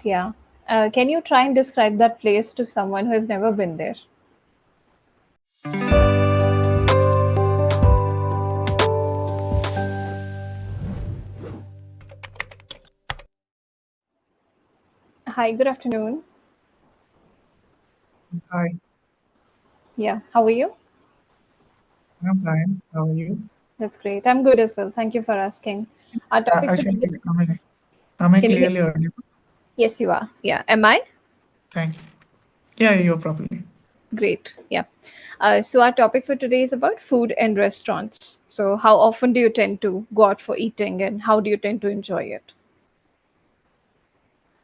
Yeah. Can you try and describe that place to someone who has never been there? Hi, good afternoon. Hi, Yeah, how are you? I'm fine. How are you? That's great. I'm good as well. Thank you for asking. Our topic for Actually, today, am I can you hear? clearly audible? Yes, you are. Yeah. Am I? Thank you. Yeah, you're properly. Great. Yeah. So our topic for today is about food and restaurants. So how often do you tend to go out for eating and how do you tend to enjoy it?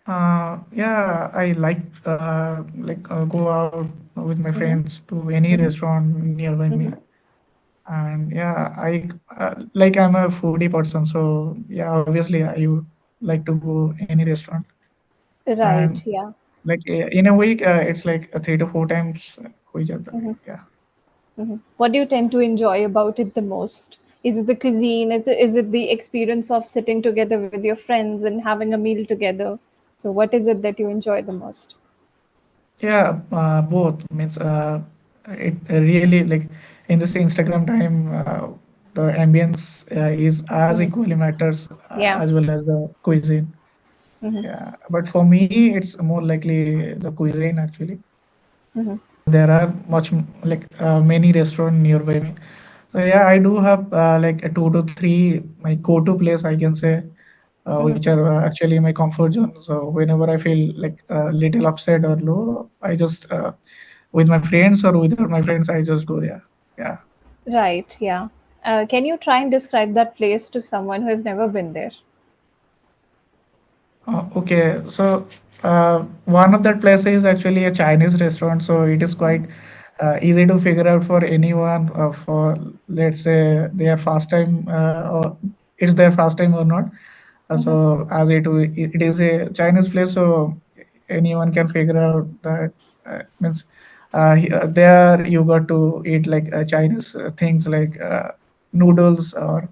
Yeah, I go out with my Mm-hmm. friends to any Mm-hmm. restaurant nearby Mm-hmm. me, and yeah, I'm a foodie person, so yeah, obviously I would like to go any restaurant, Right. and Yeah. in a week, it's like 3 to 4 times go each other. Mm-hmm. Yeah. Mm-hmm. What do you tend to enjoy about it the most? Is it the cuisine? Is it the experience of sitting together with your friends and having a meal together? So, what is it that you enjoy the most? Yeah, both means it really like in this Instagram time, the ambience is as Mm-hmm. equally matters Yeah. as well as the cuisine. Mm-hmm. Yeah, but for me, it's more likely the cuisine actually. Mm-hmm. There are many restaurants nearby me. So yeah, I do have like a 2 to 3 my go-to place I can say, Mm-hmm. which are actually my comfort zone. So whenever I feel like a little upset or low, I just with my friends or without my friends, I just go there. Yeah. Right. Yeah. Can you try and describe that place to someone who has never been there? Okay. So one of that place is actually a Chinese restaurant. So it is quite easy to figure out for anyone for let's say their first time or it's their first time or not. Mm-hmm. So as it is a Chinese place, so anyone can figure out that means there you got to eat like Chinese things like noodles or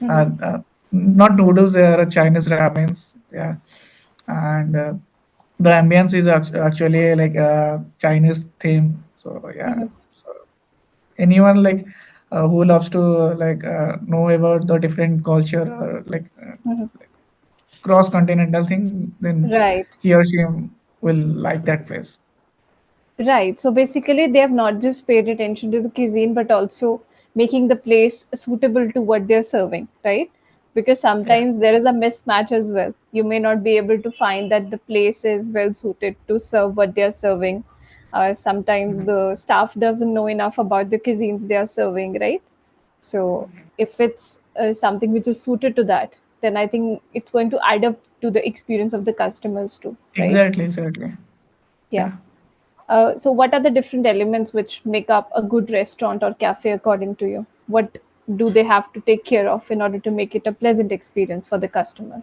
Mm-hmm. uh, uh, not noodles. There are Chinese ramens. Yeah, and the ambience is actually like a Chinese theme. So yeah, Mm-hmm. so anyone like who loves to know about the different culture or Mm-hmm. cross continental thing, then Right. he or she will like that place. Right. So basically, they have not just paid attention to the cuisine, but also making the place suitable to what they're serving, right? Because Yeah. sometimes there is a mismatch as well. You may not be able to find that the place is well suited to serve what they're serving. Sometimes Mhm. the staff doesn't know enough about the cuisines they are serving, right? So if it's something which is suited to that, then I think it's going to add up to the experience of the customers too, right? Exactly, exactly. Yeah. Yeah. So, what are the different elements which make up a good restaurant or cafe according to you? What do they have to take care of in order to make it a pleasant experience for the customer?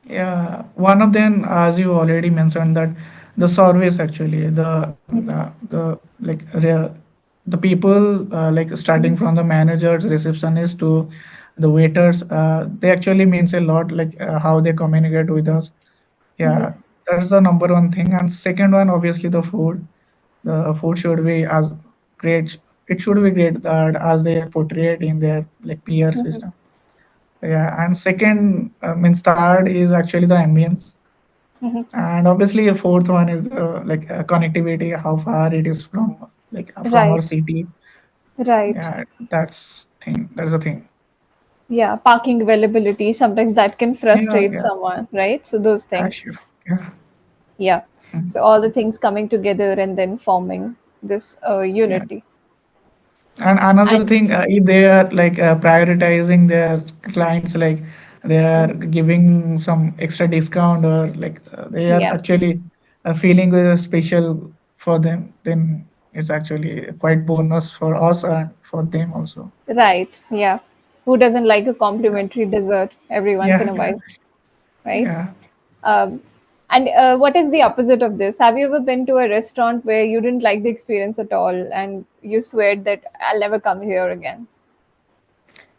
Yeah, one of them, as you already mentioned, that the service actually, the people starting Mhm. from the managers, receptionists to the waiters, they actually means a lot, how they communicate with us. Mhm. Yeah, that's the number one thing. And second one, obviously, the food. The food should be as great. It should be great that as they portray it in their like PR Mhm. system. Yeah, and second means third is actually the ambience, Mhm. and obviously the fourth one is connectivity, how far it is from our Right, city. right. Yeah, that's the thing. Yeah, parking availability, sometimes that can Yeah, frustrate yeah, someone, right? So, those things. sure. Yeah. Yeah. Mhm. So, all the things coming together and then forming this Yeah. unity. And another And thing, if they are prioritizing their clients, like they are mhm. giving some extra discount or they are Yeah. actually feeling special for them, then it's actually quite bonus for us and for them also. Right. Yeah. Who doesn't like a Yeah, complimentary dessert every once yeah, in a yeah, while, right? yeah. Um, and what is the opposite of this? Have you ever been to a restaurant where you didn't like the experience at all and you swear that I'll never come here again?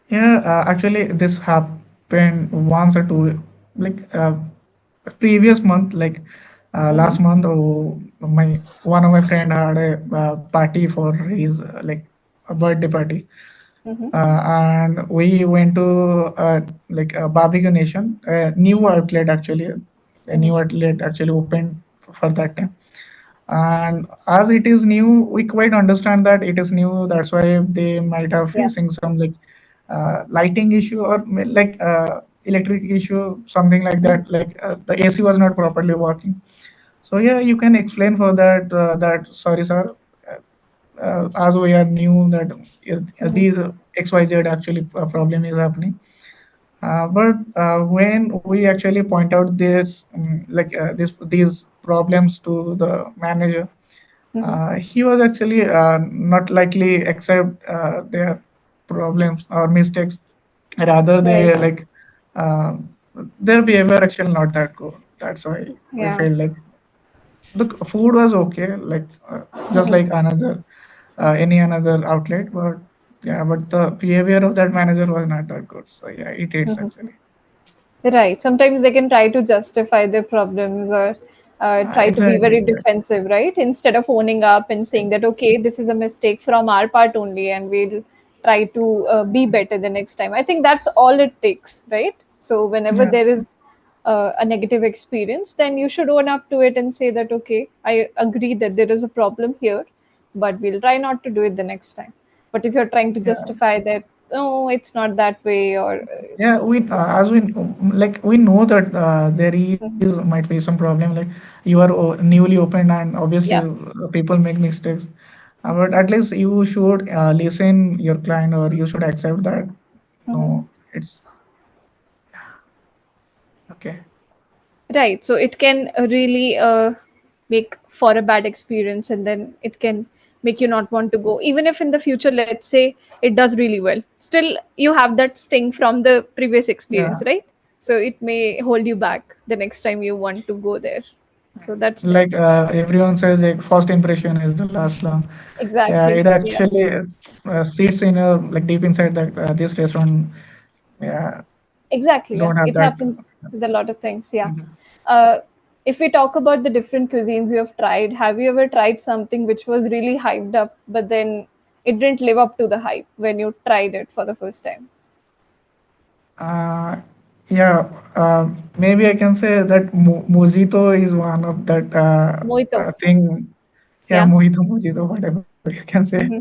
Yeah, actually, this happened once or two. Like, uh, previous month, like Mm-hmm. last month, oh, my one of my friend had a party for his a birthday party, Mm-hmm. and we went to like a barbecue nation, a new outlet actually, a Mm-hmm. new outlet actually opened for that time. And as it is new, we quite understand that it is new, that's why they might have Yeah. facing some like lighting issue or like electric issue, something like Mm-hmm. that, like the AC was not properly working. So yeah, you can explain for that, that sorry sir, as we are new that Mm-hmm. these XYZ actually problem is happening. But when we actually point out this these problems to the manager, Mm-hmm. he was actually not likely accept their problems or mistakes. Rather, Right. they like uh, their behavior actually not that good. That's why we Yeah. feel like the food was okay, like just like another any another outlet, but yeah, but the behavior of that manager was not that good. So yeah, it is Mm-hmm. actually. Right. Sometimes they can try to justify their problems or try to be Exactly, very exactly. defensive, right? Instead of owning up and saying that, okay, this is a mistake from our part only, and we'll try to be better the next time. I think that's all it takes, right? So, whenever Yeah, there is a negative experience, then you should own up to it and say that, okay, I agree that there is a problem here, but we'll try not to do it the next time. But if you're trying to yeah. justify that, no, it's not that way, or Yeah, we as we like we know that there is Mhm. might be some problem. Like you are newly opened, and obviously Yeah. people make mistakes. But at least you should listen your client, or you should accept that. Mhm. No, it's okay. Right. So it can really make for a bad experience, and then it can make you not want to go. Even if in the future, let's say it does really well, still you have that sting from the previous experience, Yeah, right? So it may hold you back the next time you want to go there. So that's there. like everyone says, like first impression is the last long. Yeah, it Exactly. Yeah. actually sits in a like deep inside that this restaurant. Yeah, Exactly. Yeah. don't have It that. happens with a lot of things. Yeah. Mhm. Uh, if we talk about the different cuisines you have tried, have you ever tried something which was really hyped up, but then it didn't live up to the hype when you tried it for the first time? Uh, yeah, maybe I can say that mojito is one of that Mojito. thing. Yeah, Yeah. mojito, whatever you can say. Hmm.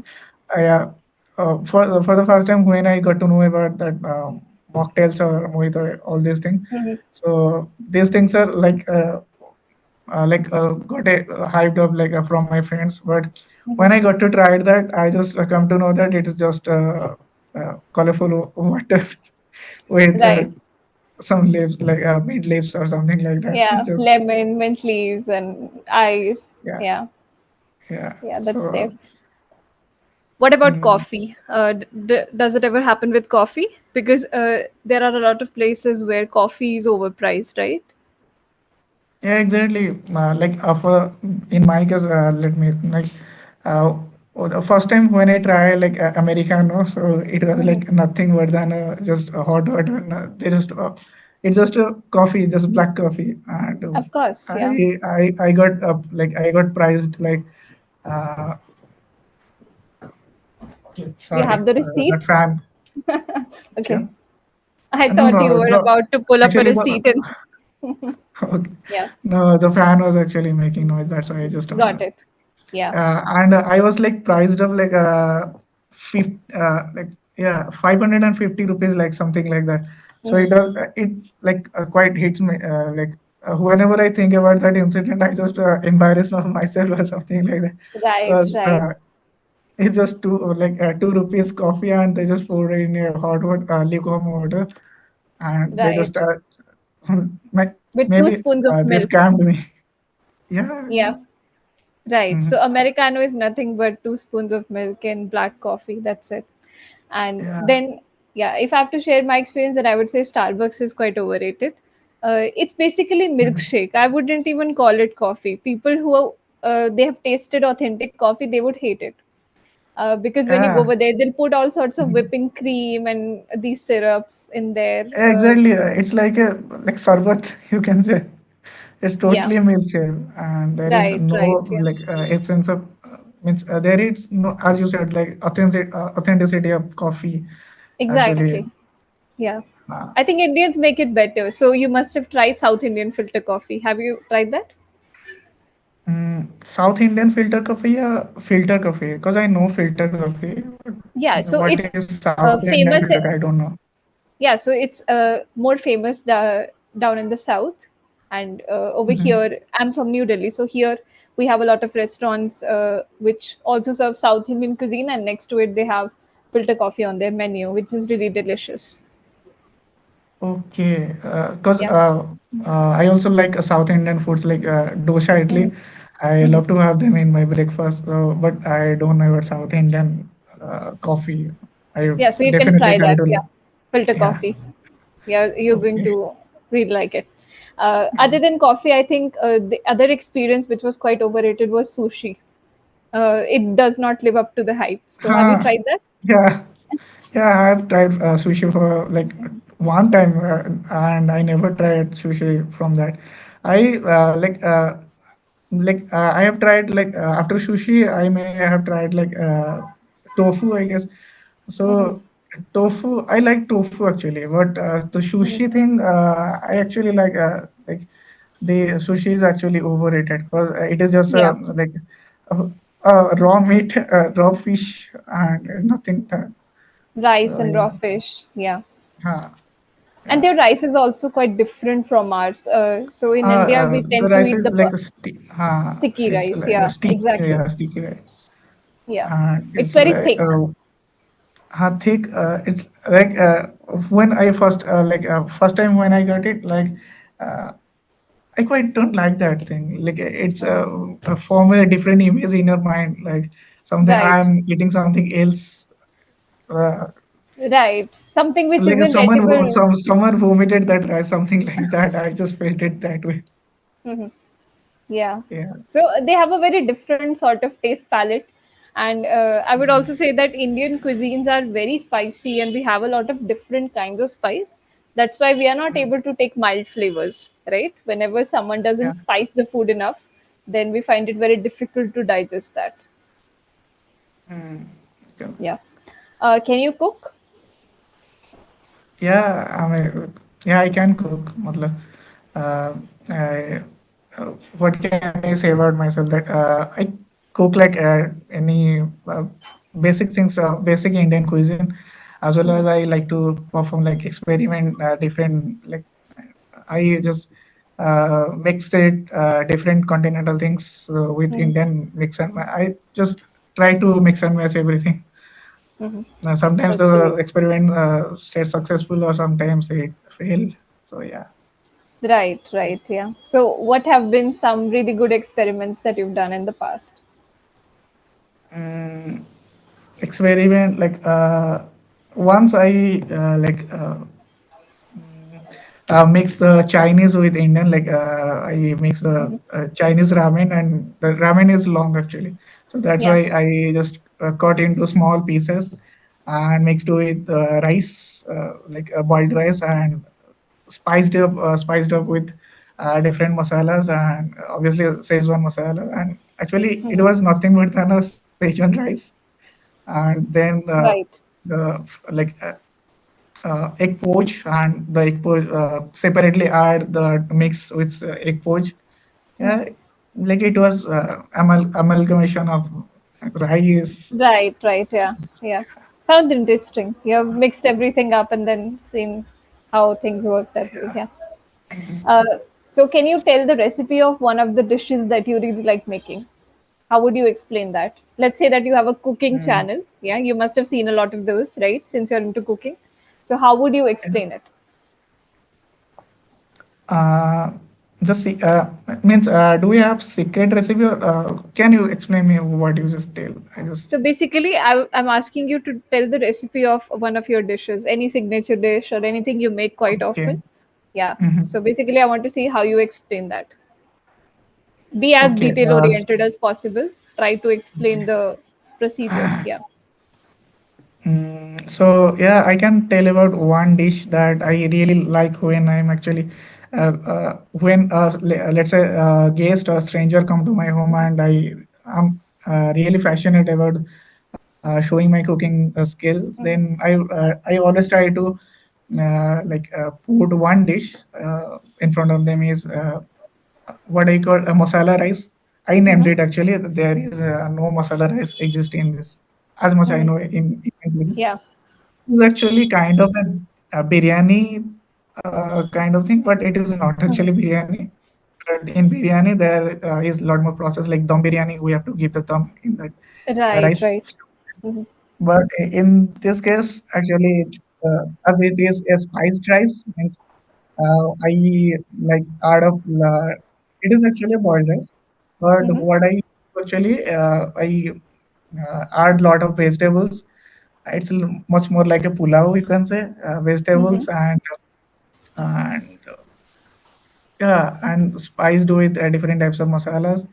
Yeah, for the first time when I got to know about that mocktails or mojito, all these things. Hmm. So these things are got a hyped up from my friends. But Hmm. when I got to try that, I just come to know that it is just colorful water with Right. some leaves mint leaves or something like that. It Yeah. just Lemon, mint leaves, and ice. yeah, Yeah. yeah. Yeah. That's there. So What about mm, coffee? Does it ever happen with coffee? Because there are a lot of places where coffee is overpriced, right? yeah, exactly. For in my case, let me uh, the first time when I try americano, so it was Hmm. like nothing but than just a hot water. And, they just it's just a coffee, just black coffee, and Of course. Yeah. I got I got priced uh, okay, You sorry, have the that receipt? fan. Okay. Okay. I No, thought you no, were the about to pull up a actually receipt and okay. yeah, No, the fan was actually making noise. That's why I just turned got on. it. Yeah. And I was like priced of like yeah 550 rupees, like something like that. So Hmm. it does it quite hits me whenever I think about that incident, I just embarrass myself or something like that. Right, uh, right, uh, it's just 2 rupees coffee, and they just pour it in a lukewarm water, and they just right. like With two maybe spoons of they milk. scammed me. Yeah, Yeah. yes. Right. Mhm. So Americano is nothing but two spoons of milk and black coffee. That's it. And Yeah. then, yeah, if I have to share my experience, then I would say Starbucks is quite overrated. It's basically Mhm. milkshake. I wouldn't even call it coffee. People who they have tasted authentic coffee, they would hate it. Because when you go Yeah. over there, they'll put all sorts of Mhm. whipping cream and these syrups in there. Exactly. It's like a like sarbat, you can say. It's Yeah. totally milkshake, and there is Right. Right. no Yeah. like essence of means there is no, as you said, like authenticity of coffee. Actually, Exactly. Yeah. uh, I think Indians make it better. So you must have tried South Indian filter coffee. Have you tried that? South Indian filter coffee, because I know filter coffee, but Yeah. what So is it's South Indian filter coffee, I famous. don't know. Yeah. So it's more famous down in the south, and over Mhm. here, I'm from New Delhi. So here we have a lot of restaurants which also serve South Indian cuisine, and next to it they have filter coffee on their menu, which is really delicious. Okay, because Yeah. I also like South Indian foods like dosa, Hmm. idli. I Hmm. love to have them in my breakfast, but I don't know about South Indian coffee. I Yeah. So you can definitely try try that. to. Yeah. Filter Yeah. coffee. Yeah, you're going Okay. to really like it. Other than coffee, I think the other experience which was quite overrated was sushi. It does not live up to the hype. So have you Huh. tried that? Yeah. Yeah, I have tried sushi for like one time, and I never tried sushi from that. I I have tried like after sushi, I may have tried like tofu, I guess. Hmm. So tofu, I like tofu actually, but the Hmm. sushi thing, I actually like the sushi is actually overrated because it is just Yeah, like a, raw meat, raw fish, and nothing. rice So and raw fish. Yeah, yeah, and yeah. their rice is also quite different from ours. So in India, we The tend to rice eat is the like sticky it's rice. like a Yeah, stick, exactly. yeah, sticky rice. Yeah, it's It's very like thick. thick. It's like when I first time when I got it, like uh, I quite don't like that thing. Like it's Mhm. form a different image in your mind, like something Right, I'm eating something else. Uh, right. Something which like isn't edible. someone vomited that rice, something like that. I just felt it that way. Mhm. Yeah. Yeah. So they have a very different sort of taste palette. And I would also say that Indian cuisines are very spicy and we have a lot of different kinds of spice. That's why we are not able to take mild flavors, right? Whenever someone Yeah. doesn't spice the food enough, then we find it very difficult to digest that. Mm. Okay. Yeah. Can you cook? Yeah, I mean, yeah, I can cook. Matlab, I, what can I say about myself? That I cook like any basic things, basic Indian cuisine, as well as Mhm. I like to perform like experiment different like I just mix it different continental things with Mhm. Indian mix and I just try to mix and match everything. Mhm. Sometimes That's the great. experiment said successful or sometimes it failed. So yeah. Right, right. Yeah. So, what have been some really good experiments that you've done in the past? Mm, experiment like once I mix the Chinese with Indian. Like I mix the Mhm. Chinese ramen, and the ramen is long actually. So that's Yeah. why I just cut into small pieces and mixed with rice, like boiled rice, and spiced up with different masalas and obviously Szechuan masala. And actually, it Mhm. was nothing but than a Szechuan rice. And then Right. the like egg poach, and the egg poach separately add the mix with egg poach. Yeah, like it was amalgamation of rice. Right, right, yeah, yeah. Sounds interesting. You have mixed everything up and then seen how things work that way. Yeah. Yeah. Uh, so, can you tell the recipe of one of the dishes that you really like making? How would you explain that? Let's say that you have a cooking Mm. channel. Yeah, you must have seen a lot of those, right? Since you're into cooking. So, how would you explain it? Uh, means do we have secret recipe, or can you explain me what you just tell? I just So basically, I'm asking you to tell the recipe of one of your dishes, any signature dish or anything you make quite okay. often. Yeah. Mhm. So basically, I want to see how you explain that. Be as Okay. detail oriented as possible. Try to explain the procedure. Yeah. So yeah, I can tell about one dish that I really like when I'm actually when let's say guest or stranger come to my home and I am really passionate about showing my cooking skills, then I always try to put one dish in front of them is what I call a masala rice. I named Mm-hmm. it actually. There is no masala rice exist in this, as much I know in cuisine. Yeah. It's actually kind of a biryani kind of thing, but it is not actually Mhm. biryani. But in biryani, there is a lot more process like dum biryani. We have to give the dum in that Right, rice. right. Hmm. But in this case, actually, as it is a spiced rice, means I like add up. It is actually a boiled rice, but Hmm. what I actually add lot of vegetables. It's much more like a pulao, you can say, Hmm. vegetables and yeah, and spiced with different types of masalas.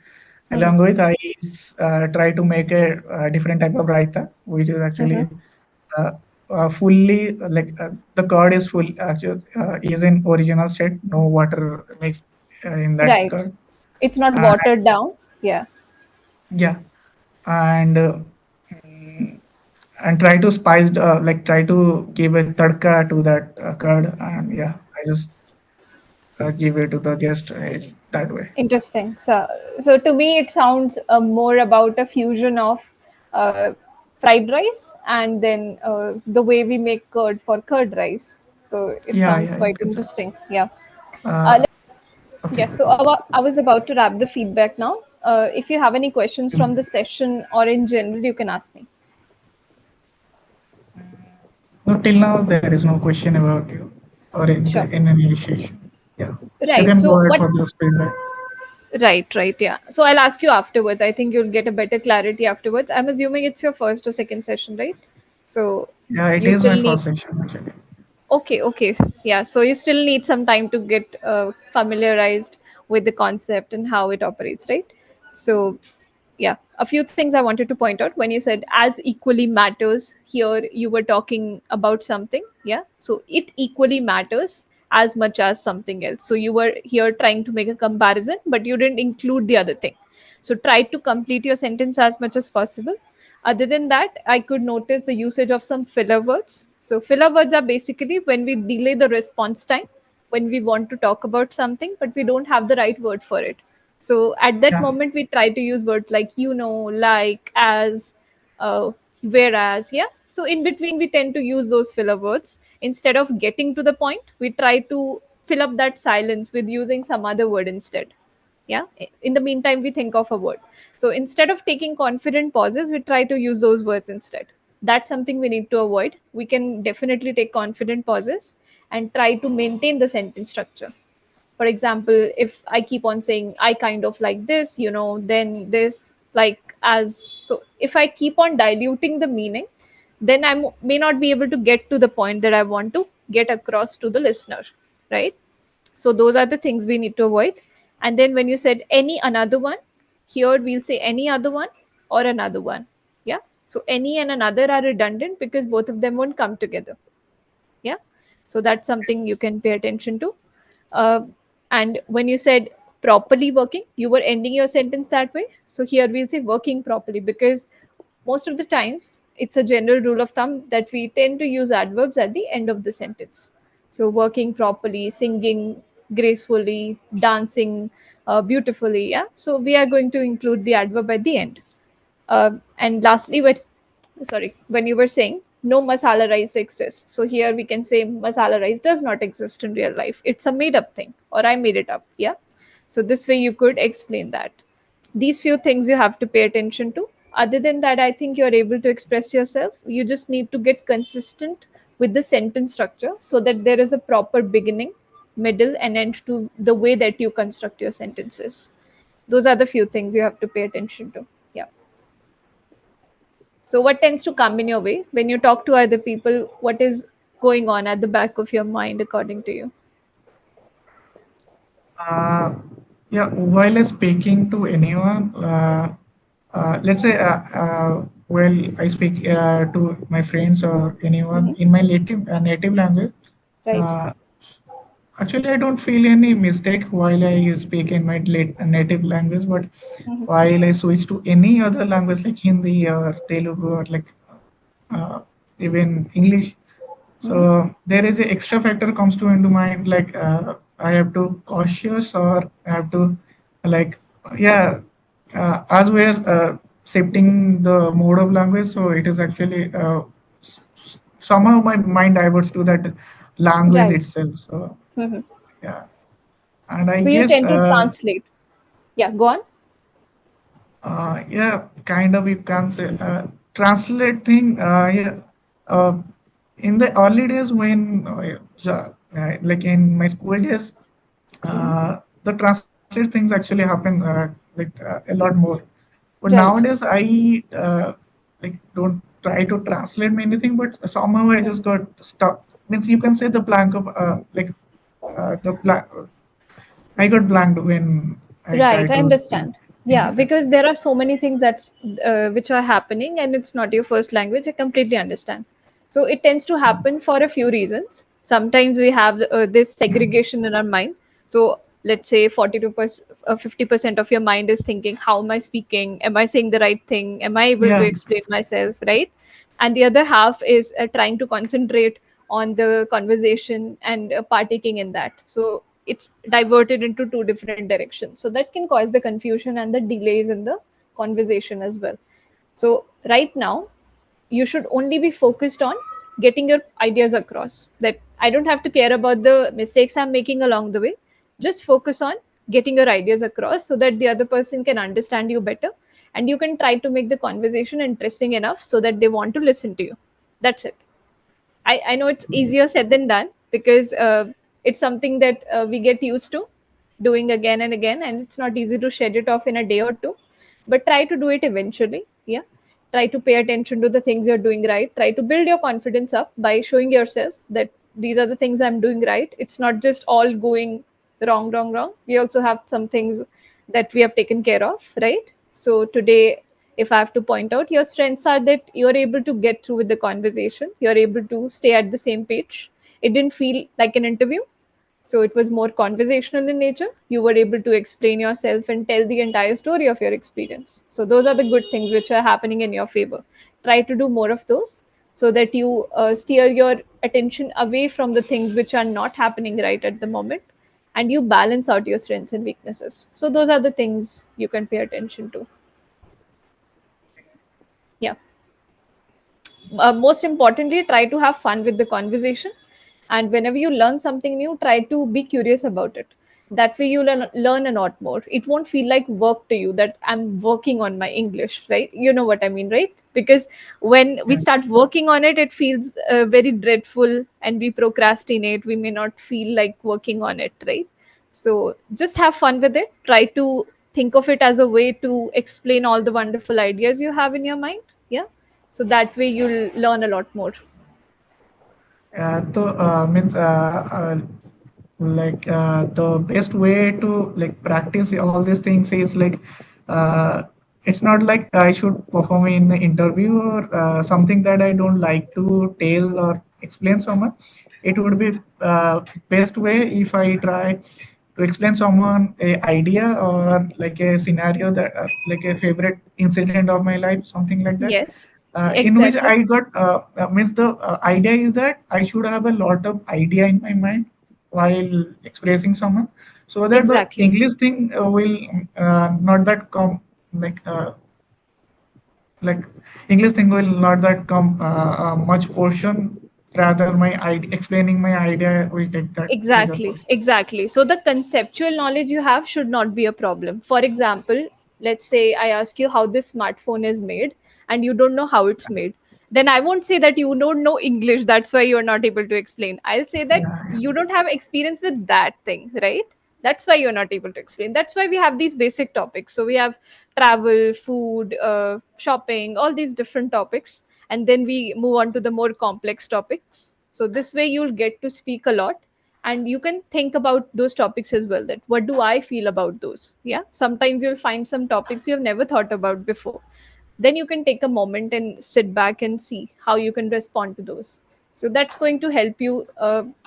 Hmm. Along with, I try to make a different type of raita, which is Hmm. actually uh, fully the curd is full actually is in original state, no water mixed in that Right. curd. It's not And watered down. Yeah. yeah, and mm, and try to try to give a tadka to that curd, and yeah, I just give it to the guest that way. Interesting. So to me, it sounds more about a fusion of uh, fried rice and then the way we make curd for curd rice. So it Yeah, sounds yeah, you quite can say. interesting. Yeah. Uh, Yeah. okay. So I was about to wrap the feedback now. If you have any questions from the session or in general, you can ask me. No, till now there is no question about you or Sure. in any initiation. Yeah, you Right. can So go ahead what? for this feedback. Right. Right. Yeah. So I'll ask you afterwards. I think you'll get a better clarity afterwards. I'm assuming it's your first or second session, right? So Yeah, it you is still my need. first section actually. Okay, okay. Yeah, so you still need some time to get familiarized with the concept and how it operates, right? So, yeah, a few things I wanted to point out. When you said as equally matters, here you were talking about something, yeah? So, it equally matters as much as something else. So, you were here trying to make a comparison, but you didn't include the other thing. So, try to complete your sentence as much as possible. Other than that, I could notice the usage of some filler words. So, filler words are basically when we delay the response time, when we want to talk about something, but we don't have the right word for it. So, at that Yeah, moment, we try to use words like like, as, whereas, yeah. So, in between, we tend to use those filler words. Instead of getting to the point, we try to fill up that silence with using some other word instead. Yeah, in the meantime we think of a word. So instead of taking confident pauses, we try to use those words instead. That's something we need to avoid. We can definitely take confident pauses and try to maintain the sentence structure. For example, if I keep on saying I kind of like this, then this, like, as, so if I keep on diluting the meaning, then may not be able to get to the point that I want to get across to the listener, right? So those are the things we need to avoid. And then when you said any another one, here we'll say any other one or another one. Yeah. So any and another are redundant because both of them won't come together. Yeah. So that's something you can pay attention to. uh, and when you said properly working, you were ending your sentence that way. So here we'll say working properly because most of the times it's a general rule of thumb that we tend to use adverbs at the end of the sentence. So working properly, singing gracefully, dancing beautifully. Yeah. So we are going to include the adverb at the end. And lastly, when you were saying no masala rice exists, so here we can say masala rice does not exist in real life. It's a made up thing, or I made it up. Yeah. So this way you could explain that. These few things you have to pay attention to. Other than that, I think you're able to express yourself. You just need to get consistent with the sentence structure so that there is a proper beginning, middle, and end to the way that you construct your sentences. Those are the few things you have to pay attention to. Yeah. So, what tends to come in your way when you talk to other people? What is going on at the back of your mind, according to you? uh, yeah. While speaking to anyone, let's say, well, I speak to my friends or anyone Hmm. in my native language. Right. Uh, Actually, I don't feel any mistake while I speak in my native language, but while I switch to any other language like Hindi or Telugu or like uh, even English, so there is a extra factor comes to into mind, like I have to cautious, or I have to like, yeah, as we are shifting the mode of language, so it is actually somehow my mind diverts to that language Right. itself. So Mhm. yeah, and I So you guess tend to translate. Yeah, go on. yeah, kind of you can say translate thing. Yeah, uh, in the early days when like in my school days, Mhm. the translate things actually happen a lot more. But Right. nowadays I like don't try to translate many things, but somehow I just got stuck. Means you can say the blank of the blank. I got blanked when I try Right, I to speak understand. in Yeah, it. because there are so many things that's which are happening, and it's not your first language. I completely understand. So it tends to happen for a few reasons. Sometimes we have this segregation in our mind. So let's say 42%, 50% of your mind is thinking, "How am I speaking? Am I saying the right thing? Am I able to Yeah, explain myself?" Right, and the other half is trying to concentrate on the conversation and partaking in that. So it's diverted into two different directions, so that can cause the confusion and the delays in the conversation as well. So right now you should only be focused on getting your ideas across, that I don't have to care about the mistakes I'm making along the way. Just focus on getting your ideas across so that the other person can understand you better, and you can try to make the conversation interesting enough so that they want to listen to you. That's it. I know it's easier said than done, because it's something that we get used to doing again and again, and it's not easy to shed it off in a day or two. But try to do it eventually. Yeah. Try to pay attention to the things you're doing right. Try to build your confidence up by showing yourself that these are the things I'm doing right. It's not just all going wrong, wrong, wrong. We also have some things that we have taken care of, right? So today, if I have to point out, your strengths are that you're able to get through with the conversation, you're able to stay at the same page. It didn't feel like an interview, so it was more conversational in nature. You were able to explain yourself and tell the entire story of your experience. So those are the good things which are happening in your favor. Try to do more of those so that you steer your attention away from the things which are not happening right at the moment, and you balance out your strengths and weaknesses. So those are the things you can pay attention to. Yeah. Most importantly, try to have fun with the conversation, and whenever you learn something new, try to be curious about it. That way you learn a lot more. It won't feel like work to you, that I'm working on my English, right? You know what I mean, right? Because when we yeah, start working on it, it feels very dreadful, and we procrastinate. We may not feel like working on it, right? So just have fun with it. Try to think of it as a way to explain all the wonderful ideas you have in your mind. Yeah, so that way you'll learn a lot more. so means like the best way to like practice all these things is like uh, it's not like I should perform in an interview or something that I don't like to tell or explain someone. It would be best way if I try to explain someone a idea or like a scenario that like a favorite incident of my life, something like that, Yes, in which exactly. I got means the idea is that I should have a lot of idea in my mind while expressing someone, so that the Exactly. English thing will not that come like like English thing will not that come much portion. Rather, my explaining my idea will take that bigger Exactly, portion. exactly. So the conceptual knowledge you have should not be a problem. For example, let's say I ask you how this smartphone is made and you don't know how it's made. Then I won't say that you don't know English, that's why you're not able to explain. I'll say that Yeah, you don't have experience with that thing, right? That's why you're not able to explain. That's why we have these basic topics. So we have travel, food, shopping, all these different topics. And then we move on to the more complex topics. So this way you'll get to speak a lot, and you can think about those topics as well, that what do I feel about those. Yeah, sometimes you'll find some topics you have never thought about before. Then you can take a moment and sit back and see how you can respond to those. So that's going to help you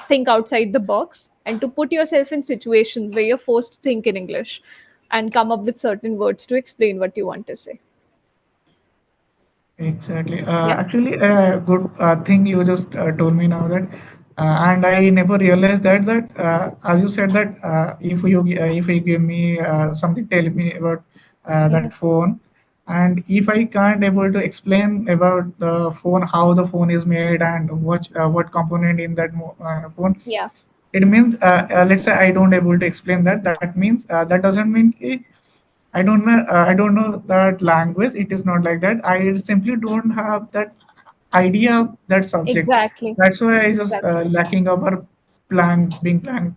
think outside the box and to put yourself in situations where you're forced to think in English and come up with certain words to explain what you want to say. Exactly. Yeah. Actually, a good thing you just told me now that, and I never realized that as you said that if you give me something, tell me about Mhm. that phone, and if I can't able to explain about the phone, how the phone is made and what component in that phone, Yeah. it means let's say I don't able to explain that. That means that doesn't mean I don't know that language. It is not like that. I simply don't have that idea of that subject. Exactly. That's why I just Exactly. lacking of our being blank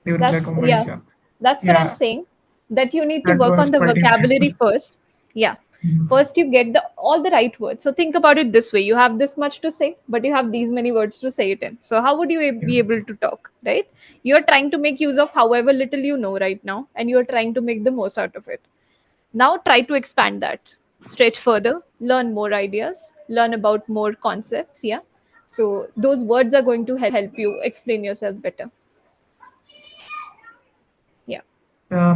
during that That's, yeah. conversation. That's what I'm Yeah, saying. That you need to that work was on the quite vocabulary insightful. first. Yeah. Mhm. First you get the all the right words. So think about it this way. You have this much to say, but you have these many words to say it in. So how would you Yeah. be able to talk, right? You're trying to make use of however little you know right now, and you're trying to make the most out of it. Now try to expand that. Stretch further, learn more ideas, learn about more concepts. Yeah. So those words are going to help you explain yourself better. Yeah.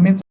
Means